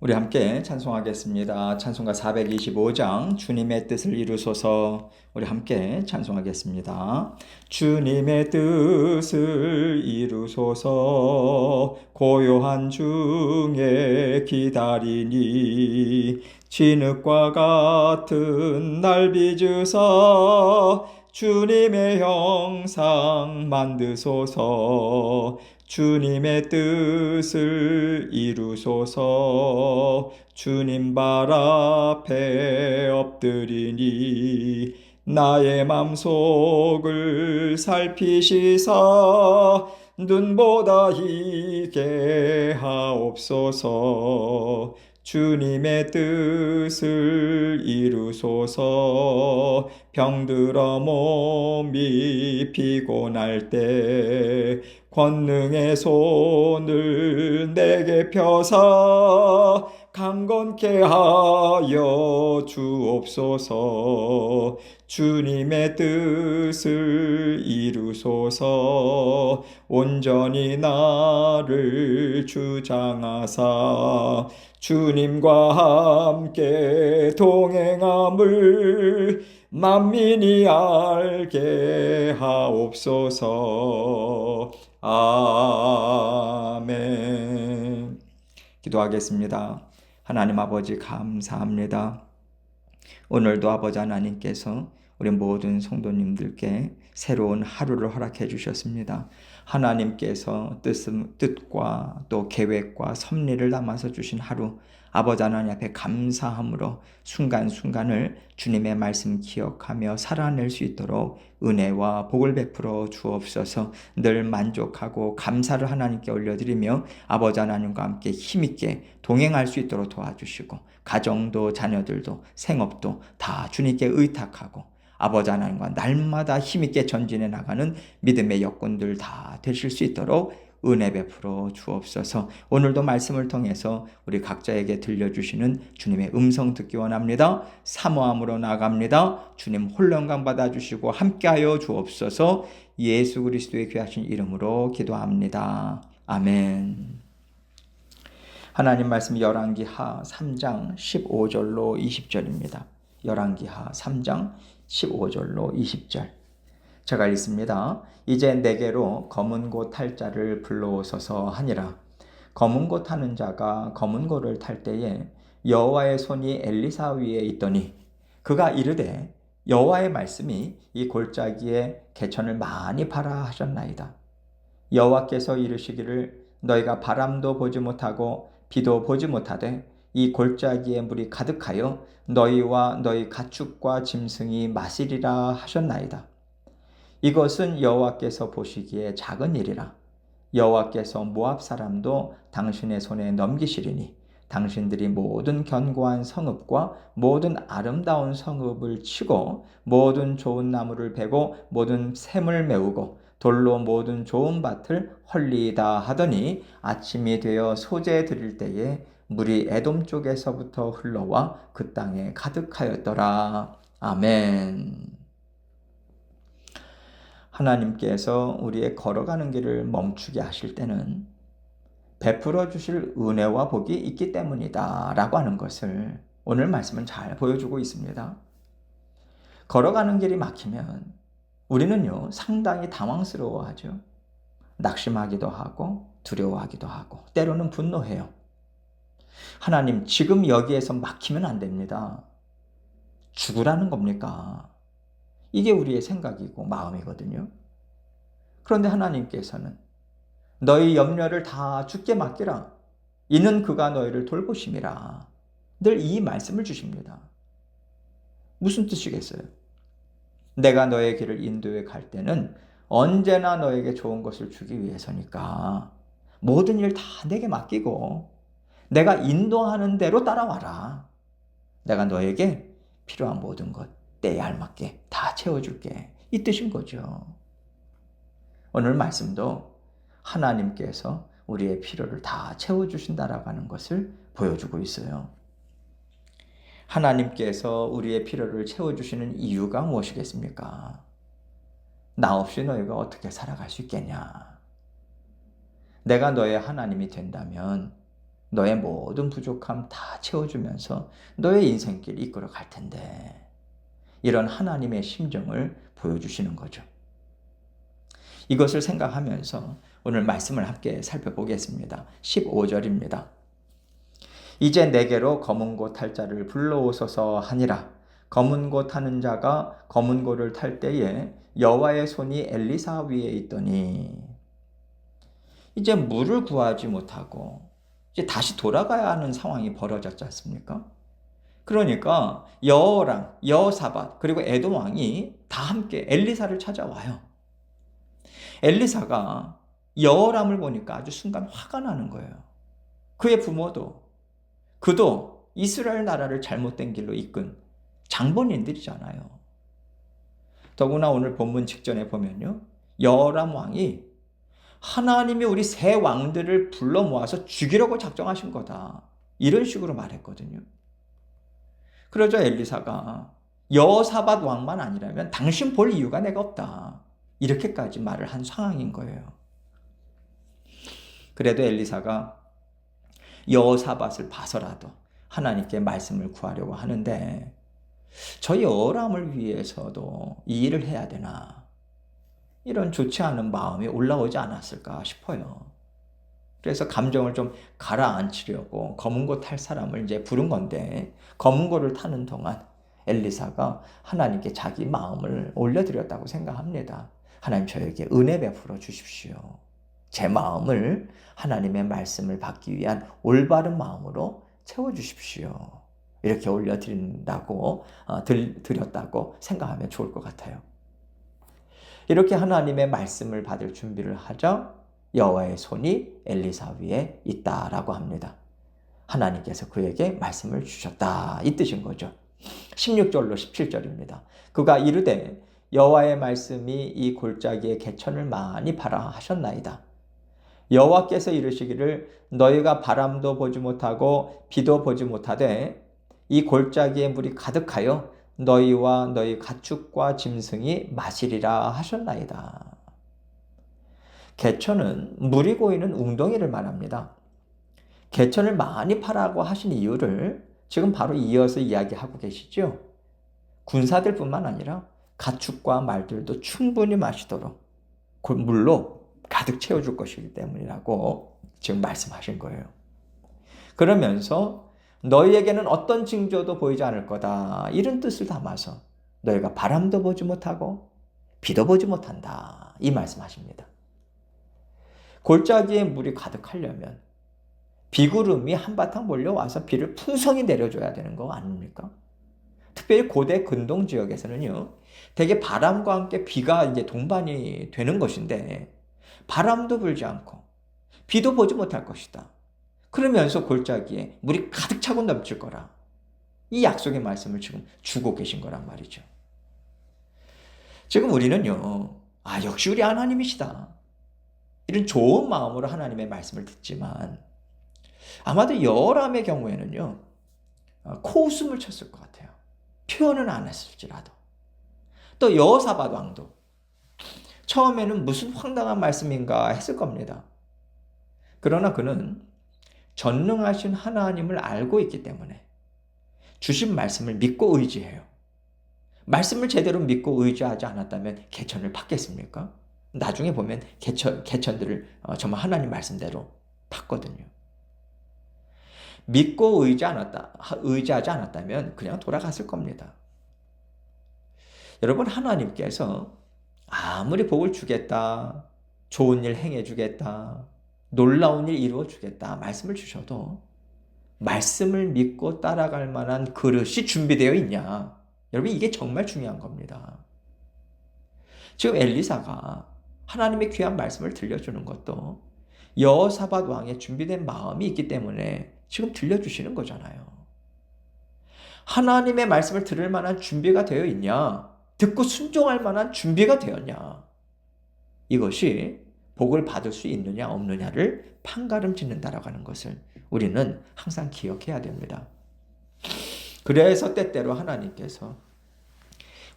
우리 함께 찬송하겠습니다. 찬송가 425장 주님의 뜻을 이루소서. 우리 함께 찬송하겠습니다. 주님의 뜻을 이루소서. 고요한 중에 기다리니 진흙과 같은 날 빚으사 주님의 형상 만드소서. 주님의 뜻을 이루소서. 주님 발 앞에 엎드리니 나의 맘속을 살피시사 눈보다 이게 하옵소서. 주님의 뜻을 이루소서. 병들어 몸이 피곤할 때 권능의 손을 내게 펴사 강건케 하여 주옵소서. 주님의 뜻을 이루소서. 온전히 나를 주장하사 주님과 함께 동행함을 만민이 알게 하옵소서. 아멘. 기도하겠습니다. 하나님 아버지 감사합니다. 오늘도 아버지 하나님께서 우리 모든 성도님들께 새로운 하루를 허락해 주셨습니다. 하나님께서 뜻과 또 계획과 섭리를 담아서 주신 하루, 아버지 하나님 앞에 감사함으로 순간순간을 주님의 말씀 기억하며 살아낼 수 있도록 은혜와 복을 베풀어 주옵소서. 늘 만족하고 감사를 하나님께 올려드리며 아버지 하나님과 함께 힘있게 동행할 수 있도록 도와주시고, 가정도 자녀들도 생업도 다 주님께 의탁하고 아버지 하나님과 날마다 힘있게 전진해 나가는 믿음의 여건들 다 되실 수 있도록 은혜 베풀어 주옵소서. 오늘도 말씀을 통해서 우리 각자에게 들려주시는 주님의 음성 듣기 원합니다. 사모함으로 나아갑니다. 주님 홀로 영광 받아주시고 함께하여 주옵소서. 예수 그리스도의 귀하신 이름으로 기도합니다. 아멘. 하나님 말씀 열왕기하 3장 15절로 20절입니다. 열왕기하 3장 15절로 20절. 제가 읽습니다. 이제 내게로 검은 고 탈 자를 불러오소서 하니라. 검은 고 타는 자가 검은 고를 탈 때에 여호와의 손이 엘리사 위에 있더니 그가 이르되 여호와의 말씀이 이 골짜기에 개천을 많이 파라 하셨나이다. 여호와께서 이르시기를 너희가 바람도 보지 못하고 비도 보지 못하되 이 골짜기에 물이 가득하여 너희와 너희 가축과 짐승이 마시리라 하셨나이다. 이것은 여호와께서 보시기에 작은 일이라. 여호와께서 모압 사람도 당신의 손에 넘기시리니 당신들이 모든 견고한 성읍과 모든 아름다운 성읍을 치고 모든 좋은 나무를 베고 모든 샘을 메우고 돌로 모든 좋은 밭을 헐리다 하더니 아침이 되어 소재 드릴 때에 물이 에돔 쪽에서부터 흘러와 그 땅에 가득하였더라. 아멘. 하나님께서 우리의 걸어가는 길을 멈추게 하실 때는 베풀어 주실 은혜와 복이 있기 때문이다 라고 하는 것을 오늘 말씀은 잘 보여주고 있습니다. 걸어가는 길이 막히면 우리는요 상당히 당황스러워하죠. 낙심하기도 하고 두려워하기도 하고 때로는 분노해요. 하나님 지금 여기에서 막히면 안 됩니다. 죽으라는 겁니까? 이게 우리의 생각이고 마음이거든요. 그런데 하나님께서는 너희 염려를 다 주께 맡기라. 이는 그가 너희를 돌보심이라. 늘 이 말씀을 주십니다. 무슨 뜻이겠어요? 내가 너의 길을 인도해 갈 때는 언제나 너에게 좋은 것을 주기 위해서니까 모든 일 다 내게 맡기고 내가 인도하는 대로 따라와라. 내가 너에게 필요한 모든 것 때에 알맞게 다 채워줄게. 이 뜻인 거죠. 오늘 말씀도 하나님께서 우리의 필요를 다 채워주신다라고 하는 것을 보여주고 있어요. 하나님께서 우리의 필요를 채워주시는 이유가 무엇이겠습니까? 나 없이 너희가 어떻게 살아갈 수 있겠냐? 내가 너의 하나님이 된다면 너의 모든 부족함 다 채워주면서 너의 인생길 이끌어 갈 텐데, 이런 하나님의 심정을 보여주시는 거죠. 이것을 생각하면서 오늘 말씀을 함께 살펴보겠습니다. 15절입니다. 이제 내게로 검은 고 탈 자를 불러오소서 하니라. 검은 고 타는 자가 검은 고를 탈 때에 여호와의 손이 엘리사 위에 있더니, 이제 물을 구하지 못하고 이제 다시 돌아가야 하는 상황이 벌어졌지 않습니까? 그러니까 여호람, 여호사밧 그리고 에돔 왕이 다 함께 엘리사를 찾아와요. 엘리사가 여호람을 보니까 아주 순간 화가 나는 거예요. 그의 부모도, 그도 이스라엘 나라를 잘못된 길로 이끈 장본인들이잖아요. 더구나 오늘 본문 직전에 보면요, 여호람 왕이 하나님이 우리 세 왕들을 불러 모아서 죽이려고 작정하신 거다, 이런 식으로 말했거든요. 그러자 엘리사가 여호사밧 왕만 아니라면 당신 볼 이유가 내가 없다, 이렇게까지 말을 한 상황인 거예요. 그래도 엘리사가 여호사밧을 봐서라도 하나님께 말씀을 구하려고 하는데, 저 여호람을 위해서도 이 일을 해야 되나, 이런 좋지 않은 마음이 올라오지 않았을까 싶어요. 그래서 감정을 좀 가라앉히려고 검은 고 탈 사람을 이제 부른 건데, 검은 고를 타는 동안 엘리사가 하나님께 자기 마음을 올려드렸다고 생각합니다. 하나님, 저에게 은혜 베풀어 주십시오. 제 마음을 하나님의 말씀을 받기 위한 올바른 마음으로 채워주십시오. 이렇게 올려드린다고, 드렸다고 생각하면 좋을 것 같아요. 이렇게 하나님의 말씀을 받을 준비를 하자 여호와의 손이 엘리사 위에 있다라고 합니다. 하나님께서 그에게 말씀을 주셨다, 이 뜻인 거죠. 16절로 17절입니다. 그가 이르되 여호와의 말씀이 이 골짜기에 개천을 많이 파라 하셨나이다. 여호와께서 이르시기를 너희가 바람도 보지 못하고 비도 보지 못하되 이 골짜기에 물이 가득하여 너희와 너희 가축과 짐승이 마시리라 하셨나이다. 개천은 물이 고이는 웅덩이를 말합니다. 개천을 많이 파라고 하신 이유를 지금 바로 이어서 이야기하고 계시죠. 군사들뿐만 아니라 가축과 말들도 충분히 마시도록 물로 가득 채워줄 것이기 때문이라고 지금 말씀하신 거예요. 그러면서 너희에게는 어떤 징조도 보이지 않을 거다, 이런 뜻을 담아서 너희가 바람도 보지 못하고 비도 보지 못한다, 이 말씀하십니다. 골짜기에 물이 가득하려면 비구름이 한바탕 몰려와서 비를 풍성히 내려줘야 되는 거 아닙니까? 특별히 고대 근동 지역에서는요, 대개 바람과 함께 비가 이제 동반이 되는 것인데, 바람도 불지 않고 비도 보지 못할 것이다. 그러면서 골짜기에 물이 가득 차고 넘칠 거라, 이 약속의 말씀을 지금 주고 계신 거란 말이죠. 지금 우리는요, 역시 우리 하나님이시다, 이런 좋은 마음으로 하나님의 말씀을 듣지만, 아마도 여호람의 경우에는요, 코웃음을 쳤을 것 같아요. 표현은 안 했을지라도. 또 여호사밧 왕도 처음에는 무슨 황당한 말씀인가 했을 겁니다. 그러나 그는 전능하신 하나님을 알고 있기 때문에 주신 말씀을 믿고 의지해요. 말씀을 제대로 믿고 의지하지 않았다면 개천을 팠겠습니까? 나중에 보면 개천들을 정말 하나님 말씀대로 팠거든요. 믿고 의지하지 않았다면 그냥 돌아갔을 겁니다. 여러분, 하나님께서 아무리 복을 주겠다, 좋은 일 행해 주겠다, 놀라운 일 이루어 주겠다 말씀을 주셔도 말씀을 믿고 따라갈 만한 그릇이 준비되어 있냐? 여러분, 이게 정말 중요한 겁니다. 지금 엘리사가 하나님의 귀한 말씀을 들려주는 것도 여호사밧 왕의 준비된 마음이 있기 때문에 지금 들려주시는 거잖아요. 하나님의 말씀을 들을 만한 준비가 되어 있냐? 듣고 순종할 만한 준비가 되었냐? 이것이 복을 받을 수 있느냐 없느냐를 판가름 짓는다라고 하는 것을 우리는 항상 기억해야 됩니다. 그래서 때때로 하나님께서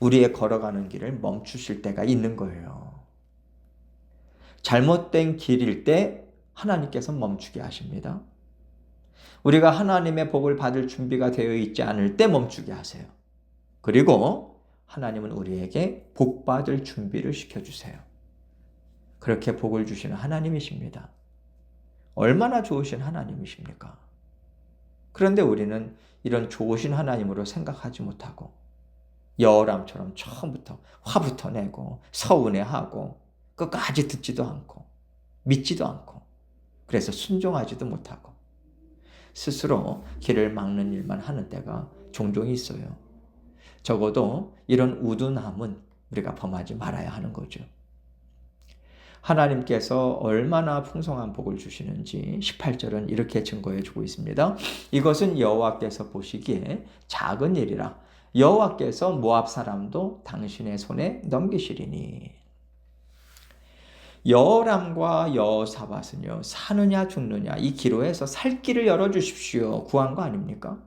우리의 걸어가는 길을 멈추실 때가 있는 거예요. 잘못된 길일 때 하나님께서 멈추게 하십니다. 우리가 하나님의 복을 받을 준비가 되어 있지 않을 때 멈추게 하세요. 그리고 하나님은 우리에게 복 받을 준비를 시켜주세요. 그렇게 복을 주시는 하나님이십니다. 얼마나 좋으신 하나님이십니까? 그런데 우리는 이런 좋으신 하나님으로 생각하지 못하고 여호람처럼 처음부터 화부터 내고 서운해하고 끝까지 듣지도 않고 믿지도 않고 그래서 순종하지도 못하고 스스로 길을 막는 일만 하는 때가 종종 있어요. 적어도 이런 우둔함은 우리가 범하지 말아야 하는 거죠. 하나님께서 얼마나 풍성한 복을 주시는지 18절은 이렇게 증거해 주고 있습니다. 이것은 여호와께서 보시기에 작은 일이라 여호와께서 모압 사람도 당신의 손에 넘기시리니. 여호람과 여호사밧은요, 사느냐 죽느냐 이 기로에서 살 길을 열어주십시오 구한 거 아닙니까?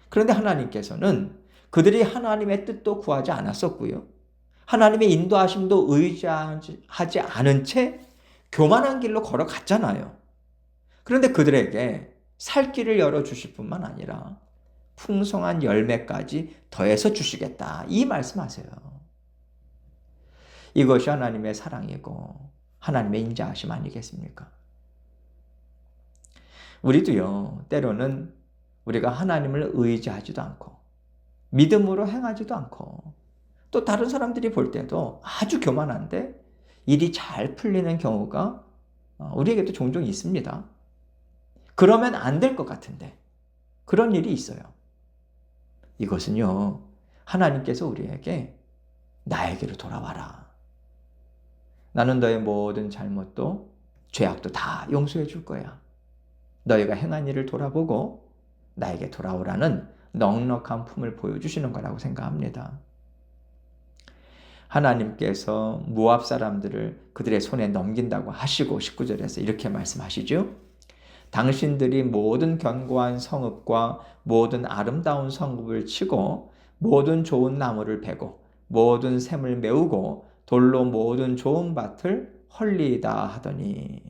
그런데 하나님께서는 그들이 하나님의 뜻도 구하지 않았었고요. 하나님의 인도하심도 의지하지 않은 채 교만한 길로 걸어갔잖아요. 그런데 그들에게 살 길을 열어주실 뿐만 아니라 풍성한 열매까지 더해서 주시겠다. 이 말씀하세요. 이것이 하나님의 사랑이고 하나님의 인자하심 아니겠습니까? 우리도요, 때로는 우리가 하나님을 의지하지도 않고 믿음으로 행하지도 않고 또 다른 사람들이 볼 때도 아주 교만한데 일이 잘 풀리는 경우가 우리에게도 종종 있습니다. 그러면 안 될 것 같은데 그런 일이 있어요. 이것은요, 하나님께서 우리에게 나에게로 돌아와라. 나는 너의 모든 잘못도 죄악도 다 용서해 줄 거야. 너희가 행한 일을 돌아보고 나에게 돌아오라는 넉넉한 품을 보여주시는 거라고 생각합니다. 하나님께서 모압 사람들을 그들의 손에 넘긴다고 하시고 19절에서 이렇게 말씀하시죠. 당신들이 모든 견고한 성읍과 모든 아름다운 성읍을 치고 모든 좋은 나무를 베고 모든 샘을 메우고 돌로 모든 좋은 밭을 헐리다 하더니.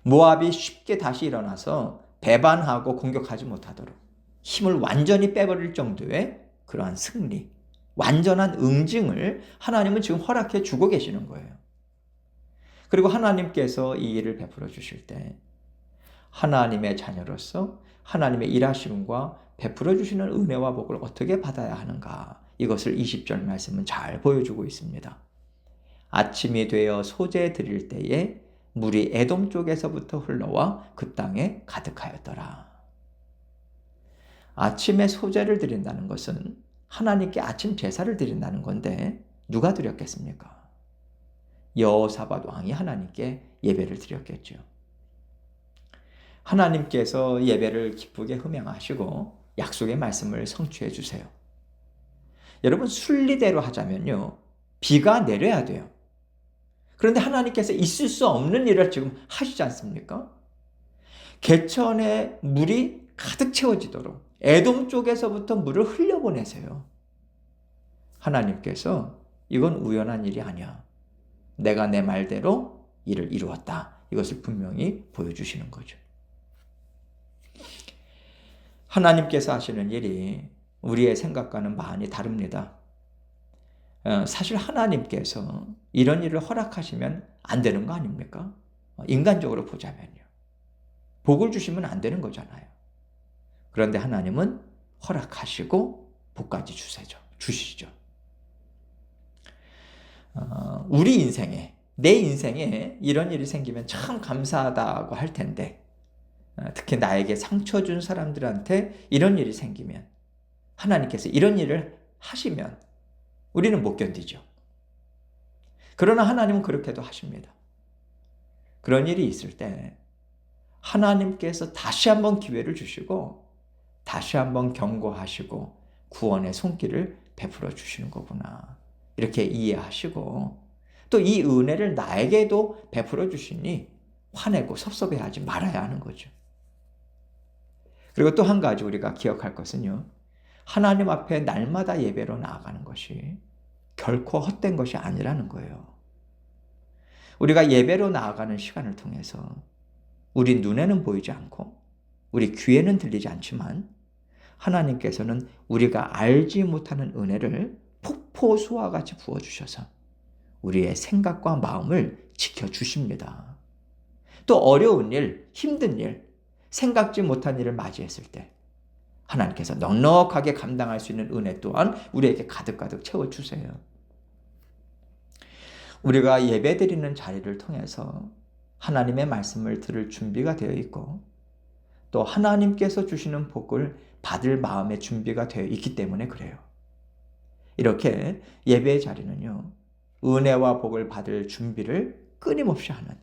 모압이 쉽게 다시 일어나서 배반하고 공격하지 못하도록 힘을 완전히 빼버릴 정도의 그러한 승리, 완전한 응징을 하나님은 지금 허락해 주고 계시는 거예요. 그리고 하나님께서 이 일을 베풀어 주실 때 하나님의 자녀로서 하나님의 일하심과 베풀어 주시는 은혜와 복을 어떻게 받아야 하는가, 이것을 20절 말씀은 잘 보여주고 있습니다. 아침이 되어 소재 드릴 때에 물이 에돔 쪽에서부터 흘러와 그 땅에 가득하였더라. 아침에 소재를 드린다는 것은 하나님께 아침 제사를 드린다는 건데 누가 드렸겠습니까? 여호사밧 왕이 하나님께 예배를 드렸겠죠. 하나님께서 예배를 기쁘게 흠양하시고 약속의 말씀을 성취해 주세요. 여러분, 순리대로 하자면요, 비가 내려야 돼요. 그런데 하나님께서 있을 수 없는 일을 지금 하시지 않습니까? 개천에 물이 가득 채워지도록 에돔 쪽에서부터 물을 흘려보내세요. 하나님께서 이건 우연한 일이 아니야. 내가 내 말대로 일을 이루었다. 이것을 분명히 보여주시는 거죠. 하나님께서 하시는 일이 우리의 생각과는 많이 다릅니다. 사실 하나님께서 이런 일을 허락하시면 안 되는 거 아닙니까? 인간적으로 보자면요. 복을 주시면 안 되는 거잖아요. 그런데 하나님은 허락하시고 복까지 주시죠. 우리 인생에, 내 인생에 이런 일이 생기면 참 감사하다고 할 텐데, 특히 나에게 상처 준 사람들한테 이런 일이 생기면, 하나님께서 이런 일을 하시면 우리는 못 견디죠. 그러나 하나님은 그렇게도 하십니다. 그런 일이 있을 때 하나님께서 다시 한번 기회를 주시고 다시 한번 경고하시고 구원의 손길을 베풀어 주시는 거구나, 이렇게 이해하시고 또 이 은혜를 나에게도 베풀어 주시니 화내고 섭섭해하지 말아야 하는 거죠. 그리고 또 한 가지 우리가 기억할 것은요, 하나님 앞에 날마다 예배로 나아가는 것이 결코 헛된 것이 아니라는 거예요. 우리가 예배로 나아가는 시간을 통해서 우리 눈에는 보이지 않고 우리 귀에는 들리지 않지만 하나님께서는 우리가 알지 못하는 은혜를 폭포수와 같이 부어주셔서 우리의 생각과 마음을 지켜주십니다. 또 어려운 일, 힘든 일, 생각지 못한 일을 맞이했을 때 하나님께서 넉넉하게 감당할 수 있는 은혜 또한 우리에게 가득가득 채워주세요. 우리가 예배드리는 자리를 통해서 하나님의 말씀을 들을 준비가 되어 있고 또 하나님께서 주시는 복을 받을 마음의 준비가 되어 있기 때문에 그래요. 이렇게 예배의 자리는요, 은혜와 복을 받을 준비를 끊임없이 하는,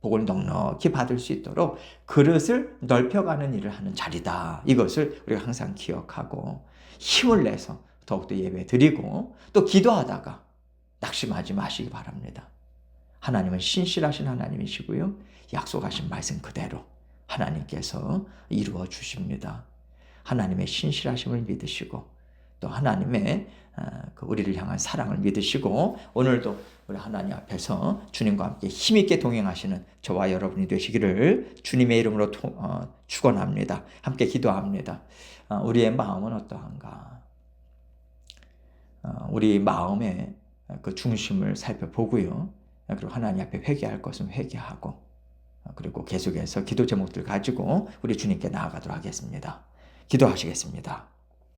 복을 넉넉히 받을 수 있도록 그릇을 넓혀가는 일을 하는 자리다. 이것을 우리가 항상 기억하고 힘을 내서 더욱더 예배 드리고 또 기도하다가 낙심하지 마시기 바랍니다. 하나님은 신실하신 하나님이시고요. 약속하신 말씀 그대로 하나님께서 이루어 주십니다. 하나님의 신실하심을 믿으시고 또 하나님의 우리를 향한 사랑을 믿으시고 오늘도 우리 하나님 앞에서 주님과 함께 힘있게 동행하시는 저와 여러분이 되시기를 주님의 이름으로 축원합니다. 함께 기도합니다. 우리의 마음은 어떠한가? 우리 마음의 그 중심을 살펴보고요. 그리고 하나님 앞에 회개할 것은 회개하고 그리고 계속해서 기도 제목들 가지고 우리 주님께 나아가도록 하겠습니다. 기도하시겠습니다.